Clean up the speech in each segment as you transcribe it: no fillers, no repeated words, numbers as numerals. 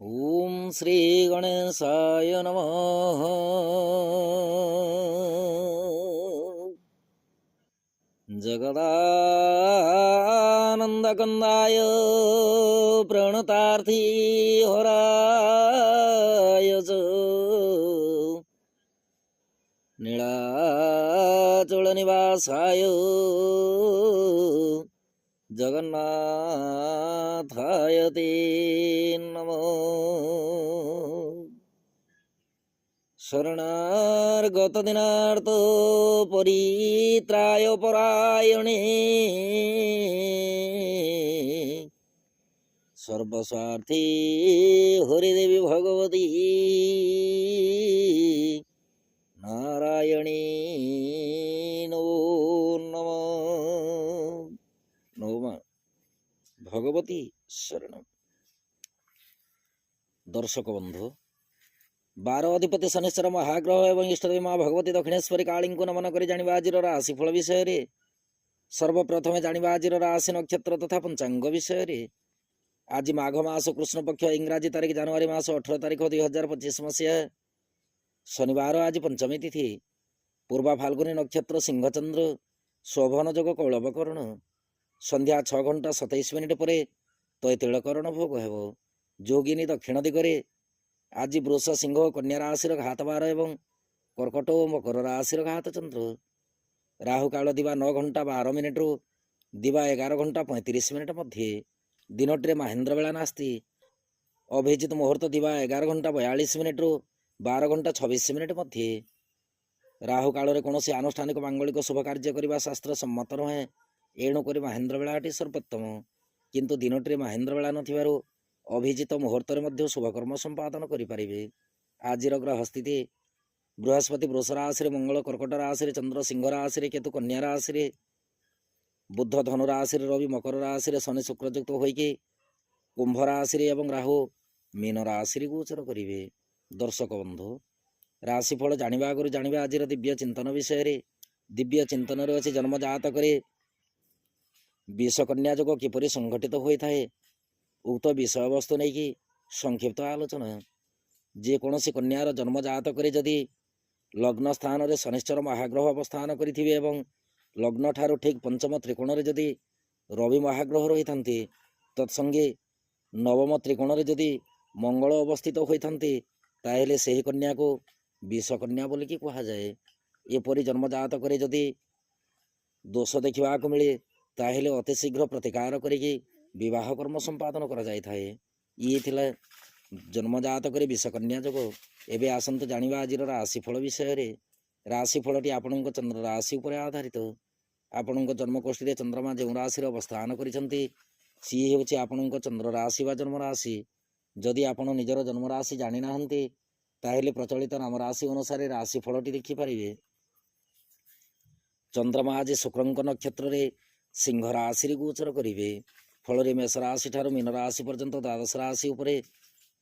ओम श्री गणेशाय नमः। जगदानंदकंदाय प्रणतार्थी होराय च नीलाचल निवासाय जगन्नाथाय ते नमः। शरणार्गत दिनार्थ परित्राय परायणे सर्वस्वार्थी हरिदेवी भगवती नारायणी नमो नमः। नमः भगवती शरण। दर्शक बंधु, 12 अधिपति शनिश्चर महाग्रह एवं इष्टदेवी माँ भगवती दक्षिणेश्वरी काली को नमन कर जानिबा आजिर राशिफल विषय रे। सर्वप्रथमे जानिबा आजिर राशि नक्षत्र तथा पंचांग विषय रे। आज माघ मास कृष्ण पक्ष इंग्राजी तारीख जनवरी मास 18 तारीख 2025 मसीहा शनिवार। आज पंचमी तिथि, पूर्वा फाल्गुनी नक्षत्र सिंहचंद्र, शोभन जोग कौलवकर्ण, संध्या 6 घंटा 27 मिनिट पर तैतिलकरण भोग हेब। जोगिनी दक्षिण दिगरे। आज वृष सिंह कन्या राशि घात 12 एवं कर्कट और मकर राशि घात चंद्र। राहु काल दिवा 9 घंटा 12 मिनिट रु दिवा 11 घंटा 35 मिनिट मध्य। दिनटे महेंद्र बेला नास्ति। अभिजित मुहूर्त दिवा 11 घंटा 42 मिनिट रु 12 घंटा 26 मिनिट मध्य। राहु काल कौन आनुष्ठानिक मांगलिक शुभ कार्य करने शास्त्र सम्मत नुहे। एणुक महेंद्र बेलाटी सर्वोत्तम, किंतु दिनटे महेंद्र बेला नथिबारु अभिजित मुहूर्त शुभकर्म संपादन करें। आजिर ग्रह स्थिति, बृहस्पति वृष राशि, मंगल कर्कट राशि, चंद्र सिंह राशि, केतु कन्या राशि, बुध धनु राशि, रवि मकर राशि, शनि शुक्रयुक्त होइके कुंभ राशि एवं राहु मीन राशि गोचर करेंगे। दर्शक बंधु, राशिफल जानिबा आगु जानिबा आजिर दिव्य चिंतन विषय रे। दिव्य चिंतन रे अछि जन्म जातक विषकन्या जोग किपरि संघटित होता है। उक्त विषय वस्तु नहीं कि संक्षिप्त आलोचना। जेकोसी कन्यार जन्म जातक जदि लग्न स्थान रे शनिश्चर महाग्रह अवस्थान करिथिबे एवं लग्न ठारू ठीक पंचम त्रिकोण रे जदि रवि महाग्रह रही थांती, तत्संगे नवम त्रिकोण रे जदि मंगल अवस्थित होइथांती, ताहेले सेही कन्या को विषकन्या बोलिकी कहा जाए। एपरि जन्म जातक जदि दोष देखा मिले, ताहेले अति शीघ्र प्रतिकार करिकी विवाह कर्म संपादन करा जाय थाए। ये थिला जन्म जातक विषकन्या जोग। एबे आसंत जानिबा आजिर राशिफल विषय रे। राशिफलटी आपणक चंद्र राशि उपर आधारित। आपणक जन्मकोष्ठी रे चंद्रमा जो राशि अवस्थान करिसंती, सी हेउछि आपणक चंद्र राशि वा जन्म राशि। जदि आपण निजर जन्म राशि जानि नाहंती, ताहेले प्रचलित नाम राशि अनुसार राशिफलटी देखि पारिबे। चंद्रमा आज शुक्रंक नक्षत्र रे सिंह राशि गोचर करिवे। फल मेष राशि ठारू मीन राशि पर्यंत द्वादश राशि उपरे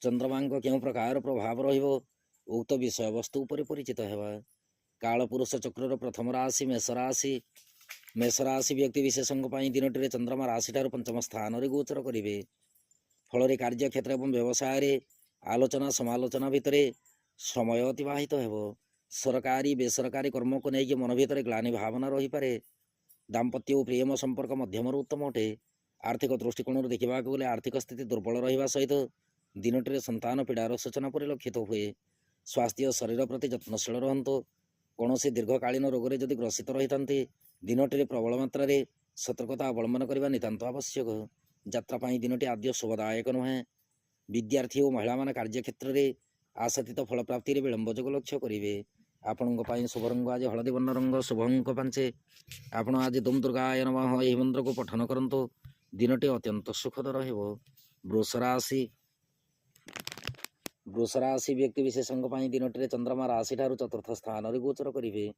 चंद्रमा क्यों प्रकार प्रभाव रहिबो उक्त विषय वस्तु उपरे परिचित हेबा। कालपुरुष चक्र प्रथम राशि मेष राशि। मेष राशि व्यक्ति विशेषों दिनटे चंद्रमा राशि ठारू पंचम स्थान रे गोचर करिवे। फल कार्य क्षेत्र एवं व्यवसाय रे आलोचना समालोचना भितर समय अतिबाहित हेबो। सरकारी बेसरकारी कर्म को लेकिन मन भीतर ग्लानि भावना रही पारे। दाम्पत्य और प्रेम संपर्क मध्यम उत्तम अटे। आर्थिक दृष्टिकोण देखा गले आर्थिक स्थिति दुर्बल रहा सहित दिनटे संतान पीड़ार सूचना परिलक्षित हुए। स्वास्थ्य शरीर प्रति जत्नशील रहतु। कौन दीर्घकालीन रोग जदि ग्रसित रही था, दिनटे प्रबल मात्रा सतर्कता अवलंबन करने नितांत आवश्यक। यात्रापाई दिनटी आद्य शुभदायक नुहे। विद्यार्थी और महिला मान कार्यक्षेत्र में आशातीत फल प्राप्ति विलंब जोग लक्ष्य करेंगे। आपण शुभ रंग आज हलदी वर्ण रंग, शुभ अंक 5। आपण आज दुम दुर्गाय नमः यही मंत्र को पठन करंतु। दिनटी अत्यंत सुखद रहिबो। वृष राशि व्यक्ति विशेषों दिनटे चंद्रमा राशि ठारू चतुर्थ स्थान रे गोचर करिवे।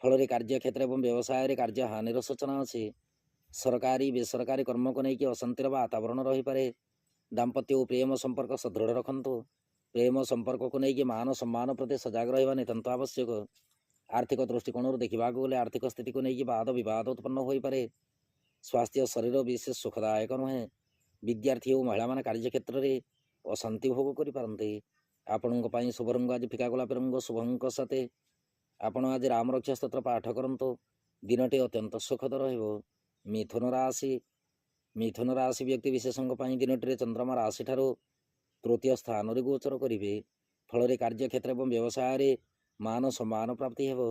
फल कार्य क्षेत्र एवं व्यवसाय रे कार्य हानिर सूचना अच्छी। सरकारी बेसरकारी कर्म को लेकिन अशांतिर वातावरण रही पारे। दाम्पत्य और प्रेम संपर्क सुदृढ़ रखंतु। प्रेम संपर्क को लेकिन मान सम्मान प्रति सजग रहा नितांत आवश्यक। आर्थिक दृष्टिकोण देखा गले आर्थिक स्थिति को लेकिन वाद विवाद उत्पन्न हो पारे। स्वास्थ्य शरीर विशेष सुखदायक नुहे। विद्यार्थी और महिला मान कार्यक्षेत्र में ଅଶାନ୍ତି ଭୋଗ କରିପାରନ୍ତି। ଆପଣଙ୍କ ପାଇଁ ଶୁଭ ରଙ୍ଗ ଆଜି ଫିକା ଗୋଲାପୀ ରଙ୍ଗ। ଶୁଭଙ୍କ ସାଥେ ଆପଣ ଆଜି ରାମ ରକ୍ଷା ସ୍ତୋତ୍ର ପାଠ କରନ୍ତୁ। ଦିନଟି ଅତ୍ୟନ୍ତ ସୁଖଦ ରହିବ। ମିଥୁନ ରାଶି ବ୍ୟକ୍ତି ବିଶେଷଙ୍କ ପାଇଁ ଦିନଟିରେ ଚନ୍ଦ୍ରମା ରାଶିଠାରୁ ତୃତୀୟ ସ୍ଥାନରେ ଗୋଚର କରିବେ। ଫଳରେ କାର୍ଯ୍ୟକ୍ଷେତ୍ର ଏବଂ ବ୍ୟବସାୟରେ ମାନ ସମ୍ମାନ ପ୍ରାପ୍ତି ହେବ।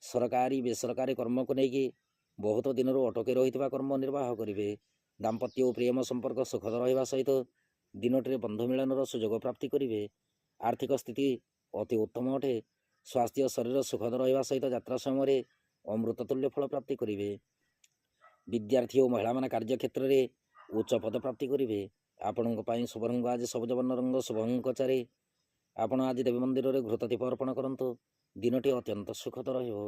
ସରକାରୀ ବେସରକାରୀ କର୍ମକୁ ନେଇକି ବହୁତ ଦିନରୁ ଅଟକି ରହିଥିବା କର୍ମ ନିର୍ବାହ କରିବେ। ଦାମ୍ପତ୍ୟ ଓ ପ୍ରେମ ସମ୍ପର୍କ ସୁଖଦ ରହିବା ସହିତ ଦିନଟିରେ ବନ୍ଧୁ ମିଳନର ସୁଯୋଗ ପ୍ରାପ୍ତି କରିବେ। ଆର୍ଥିକ ସ୍ଥିତି ଅତି ଉତ୍ତମ ଅଟେ। ସ୍ୱାସ୍ଥ୍ୟ ଶରୀର ସୁଖଦ ରହିବା ସହିତ ଯାତ୍ରା ସମୟରେ ଅମୃତ ତୁଲ୍ୟ ଫଳ ପ୍ରାପ୍ତି କରିବେ। ବିଦ୍ୟାର୍ଥୀ ଓ ମହିଳାମାନେ କାର୍ଯ୍ୟକ୍ଷେତ୍ରରେ ଉଚ୍ଚ ପଦ ପ୍ରାପ୍ତି କରିବେ। ଆପଣଙ୍କ ପାଇଁ ଶୁଭ ରଙ୍ଗ ଆଜି ସବୁଜ ବର୍ଣ୍ଣ ରଙ୍ଗ। ଶୁଭଙ୍କ ଚାରି ଆପଣ ଆଜି ଦେବୀ ମନ୍ଦିରରେ ଘୃତ ଦୀପ ଅର୍ପଣ କରନ୍ତୁ। ଦିନଟି ଅତ୍ୟନ୍ତ ସୁଖଦ ରହିବ।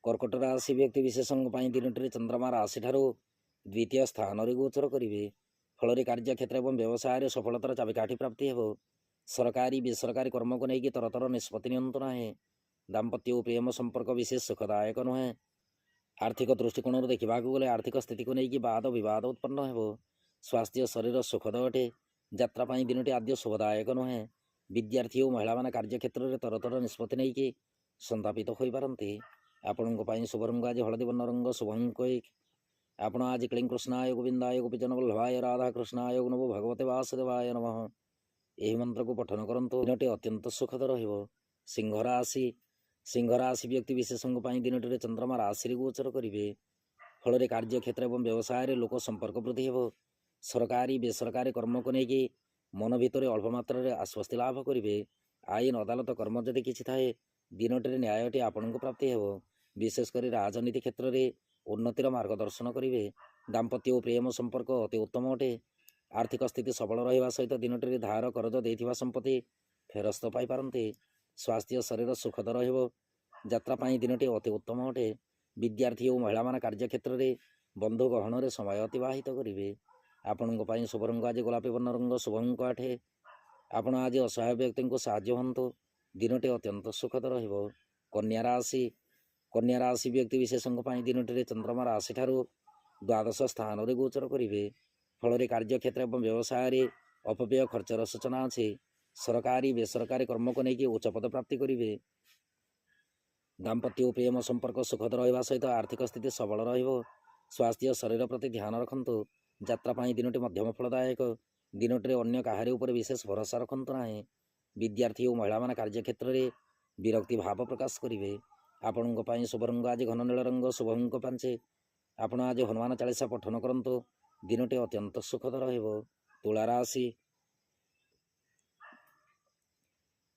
କର୍କଟ ରାଶି ବ୍ୟକ୍ତି ବିଶେଷଙ୍କ ପାଇଁ ଦିନଟିରେ ଚନ୍ଦ୍ରମା ରାଶିଠାରୁ ଦ୍ୱିତୀୟ ସ୍ଥାନରେ ଗୋଚର କରିବେ। ଫଳରେ କାର୍ଯ୍ୟକ୍ଷେତ୍ର ଏବଂ ବ୍ୟବସାୟରେ ସଫଳତାର ଚାବିକାଠି ପ୍ରାପ୍ତି ହେବ। ସରକାରୀ ବେସରକାରୀ କର୍ମକୁ ନେଇକି ତରତର ନିଷ୍ପତ୍ତି ନିଅନ୍ତୁ ନାହିଁ। ଦାମ୍ପତ୍ୟ ଓ ପ୍ରେମ ସମ୍ପର୍କ ବିଶେଷ ସୁଖଦାୟକ ନୁହେଁ। ଆର୍ଥିକ ଦୃଷ୍ଟିକୋଣରୁ ଦେଖିବାକୁ ଗଲେ ଆର୍ଥିକ ସ୍ଥିତିକୁ ନେଇକି ବାଦ ବିବାଦ ଉତ୍ପନ୍ନ ହେବ। ସ୍ୱାସ୍ଥ୍ୟ ଶରୀର ସୁଖଦ ଅଟେ। ଯାତ୍ରା ପାଇଁ ଦିନଟି ଆଦ୍ୟ ଶୁଭଦାୟକ ନୁହେଁ। ବିଦ୍ୟାର୍ଥୀ ଓ ମହିଳାମାନେ କାର୍ଯ୍ୟକ୍ଷେତ୍ରରେ ତରତର ନିଷ୍ପତ୍ତି ନେଇକି ସନ୍ତାପିତ ହୋଇପାରନ୍ତି। ଆପଣଙ୍କ ପାଇଁ ଶୁଭ ରଙ୍ଗ ଆଜି ହଳଦୀ ବର୍ଣ୍ଣ ରଙ୍ଗ। ଶୁଭଙ୍କ ଆପଣ ଆଜି କ୍ଳିଂ କୃଷ୍ଣାୟ ଗୋବିନ୍ଦାୟ ଗୋପୀଜନ ବଲ୍ଲଭାୟ ରାଧାକୃଷ୍ଣାୟ ନମୋ ଭଗବତେ ବାସୁଦେବାୟ ନମଃ ଏହି ମନ୍ତ୍ରକୁ ପଠନ କରନ୍ତୁ। ଦିନଟି ଅତ୍ୟନ୍ତ ସୁଖଦ ରହିବ। ସିଂହ ରାଶି ବ୍ୟକ୍ତି ବିଶେଷଙ୍କ ପାଇଁ ଦିନଟିରେ ଚନ୍ଦ୍ରମା ରାଶିରେ ଗୋଚର କରିବେ। ଫଳରେ କାର୍ଯ୍ୟକ୍ଷେତ୍ର ଏବଂ ବ୍ୟବସାୟରେ ଲୋକ ସମ୍ପର୍କ ବୃଦ୍ଧି ହେବ। ସରକାରୀ ବେସରକାରୀ କର୍ମକୁ ନେଇକି ମନ ଭିତରେ ଅଳ୍ପ ମାତ୍ରାରେ ଆଶ୍ୱସ୍ତି ଲାଭ କରିବେ। ଆଇନ ଅଦାଲତ କର୍ମ ଯଦି କିଛି ଥାଏ ଦିନଟିରେ ନ୍ୟାୟଟି ଆପଣଙ୍କୁ ପ୍ରାପ୍ତି ହେବ। ବିଶେଷ କରି ରାଜନୀତି କ୍ଷେତ୍ରରେ ଉନ୍ନତିର ମାର୍ଗଦର୍ଶନ କରିବେ। ଦାମ୍ପତ୍ୟ ଓ ପ୍ରେମ ସମ୍ପର୍କ ଅତି ଉତ୍ତମ ଅଟେ। ଆର୍ଥିକ ସ୍ଥିତି ସବଳ ରହିବା ସହିତ ଦିନଟିରେ ଧାର କରଜ ଦେଇଥିବା ସମ୍ପତ୍ତି ଫେରସ୍ତ ପାଇପାରନ୍ତି। ସ୍ୱାସ୍ଥ୍ୟ ଶରୀର ସୁଖଦ ରହିବ। ଯାତ୍ରା ପାଇଁ ଦିନଟି ଅତି ଉତ୍ତମ ଅଟେ। ବିଦ୍ୟାର୍ଥୀ ଓ ମହିଳାମାନେ କାର୍ଯ୍ୟକ୍ଷେତ୍ରରେ ବନ୍ଧୁ ଗହଣରେ ସମୟ ଅତିବାହିତ କରିବେ। ଆପଣଙ୍କ ପାଇଁ ଶୁଭ ରଙ୍ଗ ଆଜି ଗୋଲାପୀ ବର୍ଣ୍ଣ ରଙ୍ଗ। ଶୁଭଙ୍କ ଆଠେ ଆପଣ ଆଜି ଅସହାୟ ବ୍ୟକ୍ତିଙ୍କୁ ସାହାଯ୍ୟ ହୁଅନ୍ତୁ। ଦିନଟି ଅତ୍ୟନ୍ତ ସୁଖଦ ରହିବ। କନ୍ୟା ରାଶି ବ୍ୟକ୍ତି ବିଶେଷଙ୍କ ପାଇଁ ଦିନଟିରେ ଚନ୍ଦ୍ରମା ରାଶିଠାରୁ ଦ୍ୱାଦଶ ସ୍ଥାନରେ ଗୋଚର କରିବେ। ଫଳରେ କାର୍ଯ୍ୟକ୍ଷେତ୍ର ଏବଂ ବ୍ୟବସାୟରେ ଅପବ୍ୟୟ ଖର୍ଚ୍ଚର ସୂଚନା ଅଛି। ସରକାରୀ ବେସରକାରୀ କର୍ମକୁ ନେଇକି ଉଚ୍ଚ ପଦ ପ୍ରାପ୍ତି କରିବେ। ଦାମ୍ପତ୍ୟ ଓ ପ୍ରେମ ସମ୍ପର୍କ ସୁଖଦ ରହିବା ସହିତ ଆର୍ଥିକ ସ୍ଥିତି ସବଳ ରହିବ। ସ୍ୱାସ୍ଥ୍ୟ ଶରୀର ପ୍ରତି ଧ୍ୟାନ ରଖନ୍ତୁ। ଯାତ୍ରା ପାଇଁ ଦିନଟି ମଧ୍ୟମ ଫଳଦାୟକ। ଦିନଟିରେ ଅନ୍ୟ କାହାରି ଉପରେ ବିଶେଷ ଭରସା ରଖନ୍ତୁ ନାହିଁ। ବିଦ୍ୟାର୍ଥୀ ଓ ମହିଳାମାନେ କାର୍ଯ୍ୟକ୍ଷେତ୍ରରେ ବିରକ୍ତି ଭାବ ପ୍ରକାଶ କରିବେ। ଆପଣଙ୍କ ପାଇଁ ଶୁଭ ରଙ୍ଗ ଆଜି ଘନ ନୀଳ ରଙ୍ଗ। ଶୁଭଙ୍କ ପାଞ୍ଚେ ଆପଣ ଆଜି ହନୁମାନ ଚାଳିଶା ପଠନ କରନ୍ତୁ। ଦିନଟି ଅତ୍ୟନ୍ତ ସୁଖଦ ରହିବ।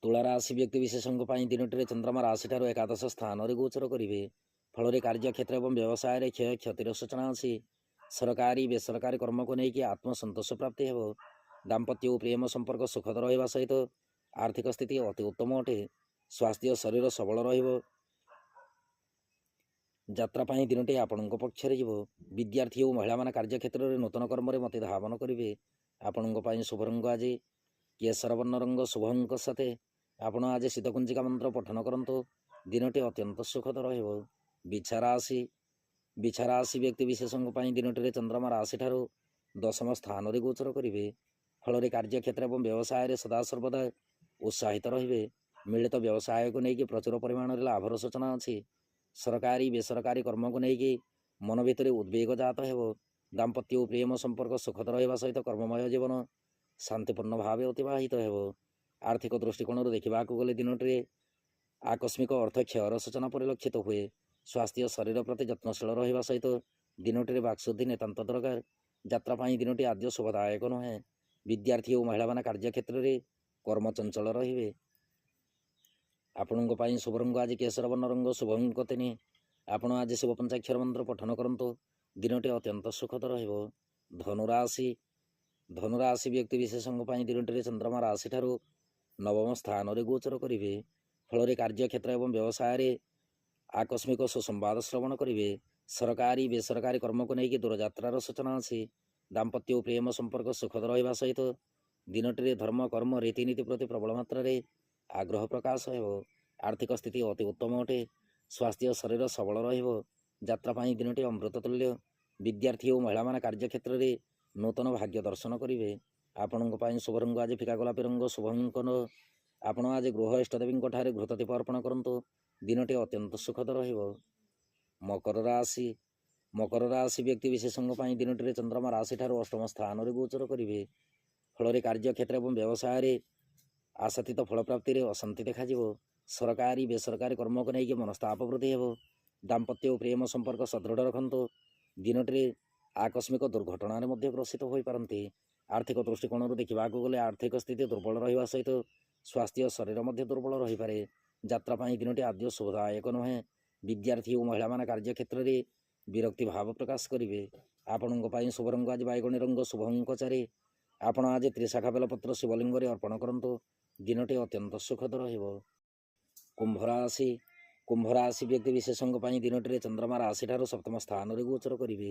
ତୁଳା ରାଶି ବ୍ୟକ୍ତି ବିଶେଷଙ୍କ ପାଇଁ ଦିନଟିରେ ଚନ୍ଦ୍ରମା ରାଶିଠାରୁ ଏକାଦଶ ସ୍ଥାନରେ ଗୋଚର କରିବେ। ଫଳରେ କାର୍ଯ୍ୟକ୍ଷେତ୍ର ଏବଂ ବ୍ୟବସାୟରେ କ୍ଷୟକ୍ଷତିର ସୂଚନା ଅଛି। ସରକାରୀ ବେସରକାରୀ କର୍ମକୁ ନେଇକି ଆତ୍ମସନ୍ତୋଷ ପ୍ରାପ୍ତି ହେବ। ଦାମ୍ପତ୍ୟ ଓ ପ୍ରେମ ସମ୍ପର୍କ ସୁଖଦ ରହିବା ସହିତ ଆର୍ଥିକ ସ୍ଥିତି ଅତି ଉତ୍ତମ ଅଟେ। ସ୍ୱାସ୍ଥ୍ୟ ଶରୀର ସବଳ ରହିବ। ଯାତ୍ରା ପାଇଁ ଦିନଟି ଆପଣଙ୍କ ପକ୍ଷରେ ଯିବ। ବିଦ୍ୟାର୍ଥୀ ଓ ମହିଳାମାନେ କାର୍ଯ୍ୟକ୍ଷେତ୍ରରେ ନୂତନ କର୍ମରେ ମତି ଧାବନ କରିବେ। ଆପଣଙ୍କ ପାଇଁ ଶୁଭ ରଙ୍ଗ ଆଜି କେଶର ବର୍ଣ୍ଣ ରଙ୍ଗ। ଶୁଭଙ୍କ ସାଥେ ଆପଣ ଆଜି ଶୀତକୁଞ୍ଜିକା ମନ୍ତ୍ର ପଠନ କରନ୍ତୁ। ଦିନଟି ଅତ୍ୟନ୍ତ ସୁଖଦ ରହିବ। ବିଛା ରାଶି ବ୍ୟକ୍ତି ବିଶେଷଙ୍କ ପାଇଁ ଦିନଟିରେ ଚନ୍ଦ୍ରମା ରାଶିଠାରୁ ଦଶମ ସ୍ଥାନରେ ଗୋଚର କରିବେ। ଫଳରେ କାର୍ଯ୍ୟକ୍ଷେତ୍ର ଏବଂ ବ୍ୟବସାୟରେ ସଦାସର୍ବଦା ଉତ୍ସାହିତ ରହିବେ। ମିଳିତ ବ୍ୟବସାୟକୁ ନେଇକି ପ୍ରଚୁର ପରିମାଣରେ ଲାଭର ସୂଚନା ଅଛି। ସରକାରୀ ବେସରକାରୀ କର୍ମକୁ ନେଇକି ମନ ଭିତରେ ଉଦ୍ବେଗ ଜାତ ହେବ। ଦାମ୍ପତ୍ୟ ଓ ପ୍ରେମ ସମ୍ପର୍କ ସୁଖଦ ରହିବା ସହିତ କର୍ମମୟ ଜୀବନ ଶାନ୍ତିପୂର୍ଣ୍ଣ ଭାବେ ଅତିବାହିତ ହେବ। ଆର୍ଥିକ ଦୃଷ୍ଟିକୋଣରୁ ଦେଖିବାକୁ ଗଲେ ଦିନଟିରେ ଆକସ୍ମିକ ଅର୍ଥ କ୍ଷୟର ସୂଚନା ପରିଲକ୍ଷିତ ହୁଏ। ସ୍ୱାସ୍ଥ୍ୟ ଶରୀର ପ୍ରତି ଯତ୍ନଶୀଳ ରହିବା ସହିତ ଦିନଟିରେ ବାକ୍ଶୁଦ୍ଧି ନିତାନ୍ତ ଦରକାର। ଯାତ୍ରା ପାଇଁ ଦିନଟି ଆଦ୍ୟ ଶୁଭଦାୟକ ନୁହେଁ। ବିଦ୍ୟାର୍ଥୀ ଓ ମହିଳାମାନେ କାର୍ଯ୍ୟକ୍ଷେତ୍ରରେ କର୍ମଚଞ୍ଚଳ ରହିବେ। ଆପଣଙ୍କ ପାଇଁ ଶୁଭ ରଙ୍ଗ ଆଜି କେଶର ବର୍ଣ୍ଣ ରଙ୍ଗ। ଶୁଭଙ୍କ ତିନି ଆପଣ ଆଜି ଶିବ ପଞ୍ଚାକ୍ଷର ମନ୍ତ୍ର ପଠନ କରନ୍ତୁ। ଦିନଟି ଅତ୍ୟନ୍ତ ସୁଖଦ ରହିବ। ଧନୁରାଶି ବ୍ୟକ୍ତି ବିଶେଷଙ୍କ ପାଇଁ ଦିନଟିରେ ଚନ୍ଦ୍ରମା ରାଶିଠାରୁ ନବମ ସ୍ଥାନରେ ଗୋଚର କରିବେ। ଫଳରେ କାର୍ଯ୍ୟକ୍ଷେତ୍ର ଏବଂ ବ୍ୟବସାୟରେ ଆକସ୍ମିକ ସୁସମ୍ବାଦ ଶ୍ରବଣ କରିବେ। ସରକାରୀ ବେସରକାରୀ କର୍ମକୁ ନେଇକି ଦୂରଯାତ୍ରାର ସୂଚନା ଅଛି। ଦାମ୍ପତ୍ୟ ଓ ପ୍ରେମ ସମ୍ପର୍କ ସୁଖଦ ରହିବା ସହିତ ଦିନଟିରେ ଧର୍ମ କର୍ମ ରୀତିନୀତି ପ୍ରତି ପ୍ରବଳ ମାତ୍ରାରେ ଆଗ୍ରହ ପ୍ରକାଶ ହେବ। ଆର୍ଥିକ ସ୍ଥିତି ଅତି ଉତ୍ତମ ଅଟେ। ସ୍ୱାସ୍ଥ୍ୟ ଶରୀର ସବଳ ରହିବ। ଯାତ୍ରା ପାଇଁ ଦିନଟି ଅମୃତ ତୁଲ୍ୟ। ବିଦ୍ୟାର୍ଥୀ ଓ ମହିଳାମାନେ କାର୍ଯ୍ୟକ୍ଷେତ୍ରରେ ନୂତନ ଭାଗ୍ୟ ଦର୍ଶନ କରିବେ। ଆପଣଙ୍କ ପାଇଁ ଶୁଭ ରଙ୍ଗ ଆଜି ଫିକା ଗୋଲାପୀ ରଙ୍ଗ, ଶୁଭଙ୍କର। ଆପଣ ଆଜି ଗୃହ ଇଷ୍ଟଦେବୀଙ୍କ ଠାରେ ଘୃତଦୀପ ଅର୍ପଣ କରନ୍ତୁ। ଦିନଟି ଅତ୍ୟନ୍ତ ସୁଖଦ ରହିବ। ମକର ରାଶି। ମକର ରାଶି ବ୍ୟକ୍ତି ବିଶେଷଙ୍କ ପାଇଁ ଦିନଟିରେ ଚନ୍ଦ୍ରମା ରାଶିଠାରୁ ଅଷ୍ଟମ ସ୍ଥାନରେ ଗୋଚର କରିବେ। ଫଳରେ କାର୍ଯ୍ୟକ୍ଷେତ୍ର ଏବଂ ବ୍ୟବସାୟରେ ଆଶାତୀତ ଫଳପ୍ରାପ୍ତିରେ ଅଶାନ୍ତି ଦେଖାଯିବ। ସରକାରୀ ବେସରକାରୀ କର୍ମକୁ ନେଇକି ମନସ୍ତାପ ବୃଦ୍ଧି ହେବ। ଦାମ୍ପତ୍ୟ ଓ ପ୍ରେମ ସମ୍ପର୍କ ସଦୃଢ଼ ରଖନ୍ତୁ। ଦିନଟିରେ ଆକସ୍ମିକ ଦୁର୍ଘଟଣାରେ ମଧ୍ୟ ଗ୍ରସିତ ହୋଇପାରନ୍ତି। ଆର୍ଥିକ ଦୃଷ୍ଟିକୋଣରୁ ଦେଖିବାକୁ ଗଲେ ଆର୍ଥିକ ସ୍ଥିତି ଦୁର୍ବଳ ରହିବା ସହିତ ସ୍ୱାସ୍ଥ୍ୟ ଶରୀର ମଧ୍ୟ ଦୁର୍ବଳ ରହିପାରେ। ଯାତ୍ରା ପାଇଁ ଦିନଟି ଆଦୌ ଶୁଭଦାୟକ ନୁହେଁ। ବିଦ୍ୟାର୍ଥୀ ଓ ମହିଳାମାନେ କାର୍ଯ୍ୟକ୍ଷେତ୍ରରେ ବିରକ୍ତି ଭାବ ପ୍ରକାଶ କରିବେ। ଆପଣଙ୍କ ପାଇଁ ଶୁଭ ରଙ୍ଗ ଆଜି ବାଇଗଣୀ ରଙ୍ଗ, ଶୁଭ ଅଙ୍କ 4। ଆପଣ ଆଜି ତ୍ରିଶାଖା ବେଲପତ୍ର ଶିବଲିଙ୍ଗରେ ଅର୍ପଣ କରନ୍ତୁ। ଦିନଟି ଅତ୍ୟନ୍ତ ସୁଖଦ ରହିବ। କୁମ୍ଭ ରାଶି। କୁମ୍ଭ ରାଶି ବ୍ୟକ୍ତି ବିଶେଷଙ୍କ ପାଇଁ ଦିନଟିରେ ଚନ୍ଦ୍ରମା ରାଶିଠାରୁ ସପ୍ତମ ସ୍ଥାନରେ ଗୋଚର କରିବେ।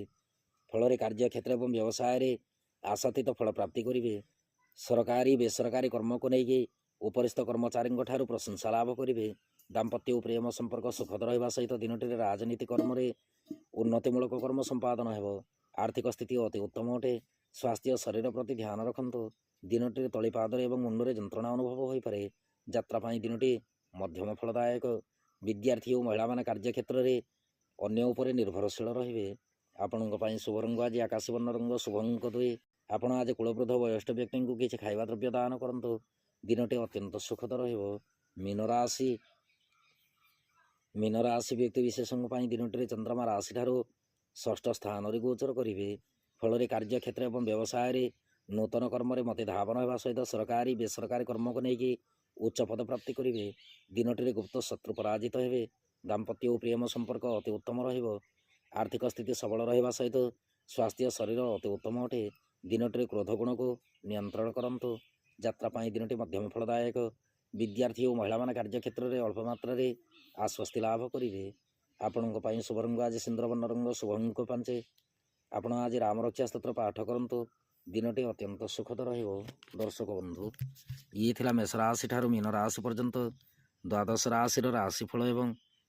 ଫଳରେ କାର୍ଯ୍ୟକ୍ଷେତ୍ର ଏବଂ ବ୍ୟବସାୟରେ ଆଶାତୀତ ଫଳ ପ୍ରାପ୍ତି କରିବେ। ସରକାରୀ ବେସରକାରୀ କର୍ମକୁ ନେଇକି ଉପରିସ୍ଥ କର୍ମଚାରୀଙ୍କ ଠାରୁ ପ୍ରଶଂସା ଲାଭ କରିବେ। ଦାମ୍ପତ୍ୟ ଓ ପ୍ରେମ ସମ୍ପର୍କ ସୁଖଦ ରହିବା ସହିତ ଦିନଟିରେ ରାଜନୀତି କର୍ମରେ ଉନ୍ନତିମୂଳକ କର୍ମ ସମ୍ପାଦନ ହେବ। ଆର୍ଥିକ ସ୍ଥିତି ଅତି ଉତ୍ତମ ଅଟେ। ସ୍ୱାସ୍ଥ୍ୟ ଶରୀର ପ୍ରତି ଧ୍ୟାନ ରଖନ୍ତୁ। ଦିନଟିରେ ତଳିପାଦରେ ଏବଂ ମୁଣ୍ଡରେ ଯନ୍ତ୍ରଣା ଅନୁଭବ ହୋଇପାରେ। ଯାତ୍ରା ପାଇଁ ଦିନଟି ମଧ୍ୟମ ଫଳଦାୟକ। ବିଦ୍ୟାର୍ଥୀ ଓ ମହିଳାମାନେ କାର୍ଯ୍ୟକ୍ଷେତ୍ରରେ ଅନ୍ୟ ଉପରେ ନିର୍ଭରଶୀଳ ରହିବେ। ଆପଣଙ୍କ ପାଇଁ ଶୁଭ ରଙ୍ଗ ଆଜି ଆକାଶୀ ବର୍ଣ୍ଣ ରଙ୍ଗ, ଶୁଭ ଅଙ୍କ 2। ଆପଣ ଆଜି କୁଳବୃଦ୍ଧ ବୟସ୍କ ବ୍ୟକ୍ତିଙ୍କୁ କିଛି ଖାଇବା ଦ୍ରବ୍ୟ ଦାନ କରନ୍ତୁ। ଦିନଟି ଅତ୍ୟନ୍ତ ସୁଖଦ ରହିବ। ମୀନ ରାଶି। ମୀନ ରାଶି ବ୍ୟକ୍ତି ବିଶେଷଙ୍କ ପାଇଁ ଦିନଟିରେ ଚନ୍ଦ୍ରମା ରାଶିଠାରୁ ଷଷ୍ଠ ସ୍ଥାନରେ ଗୋଚର କରିବେ। ଫଳରେ କାର୍ଯ୍ୟକ୍ଷେତ୍ର ଏବଂ ବ୍ୟବସାୟରେ ନୂତନ କର୍ମରେ ମତି ଧାବନ ହେବା ସହିତ ସରକାରୀ ବେସରକାରୀ କର୍ମକୁ ନେଇକି ଉଚ୍ଚ ପଦ ପ୍ରାପ୍ତି କରିବେ। ଦିନଟିରେ ଗୁପ୍ତ ଶତ୍ରୁ ପରାଜିତ ହେବେ। ଦାମ୍ପତ୍ୟ ଓ ପ୍ରେମ ସମ୍ପର୍କ ଅତି ଉତ୍ତମ ରହିବ। ଆର୍ଥିକ ସ୍ଥିତି ସବଳ ରହିବା ସହିତ ସ୍ୱାସ୍ଥ୍ୟ ଶରୀର ଅତି ଉତ୍ତମ ଅଟେ। ଦିନଟିରେ କ୍ରୋଧ ଗୁଣକୁ ନିୟନ୍ତ୍ରଣ କରନ୍ତୁ। ଯାତ୍ରା ପାଇଁ ଦିନଟି ମଧ୍ୟମ ଫଳଦାୟକ। ବିଦ୍ୟାର୍ଥୀ ଓ ମହିଳାମାନେ କାର୍ଯ୍ୟକ୍ଷେତ୍ରରେ ଅଳ୍ପ ମାତ୍ରାରେ ଆଶ୍ୱସ୍ତି ଲାଭ କରିବେ। ଆପଣଙ୍କ ପାଇଁ ଶୁଭ ରଙ୍ଗ ଆଜି ସିନ୍ଦୁରବର୍ଣ୍ଣ ରଙ୍ଗ, ଶୁଭ ଅଙ୍କ 5। ଆପଣ ଆଜି ରାମରକ୍ଷା ସ୍ତୋତ୍ର ପାଠ କରନ୍ତୁ। ଦିନଟି ଅତ୍ୟନ୍ତ ସୁଖଦ ରହିବ। ଦର୍ଶକ ବନ୍ଧୁ, ଇଏ ଥିଲା ମେଷ ରାଶି ଠାରୁ ମୀନ ରାଶି ପର୍ଯ୍ୟନ୍ତ ଦ୍ୱାଦଶ ରାଶିର ରାଶିଫଳ ଏବଂ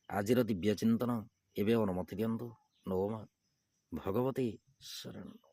ଆଜିର ଦିବ୍ୟ ଚିନ୍ତନ। ଏବେ ଅନୁମତି ଦିଅନ୍ତୁ। ନୋ ମା ଭଗବତୀ ଶରଣ।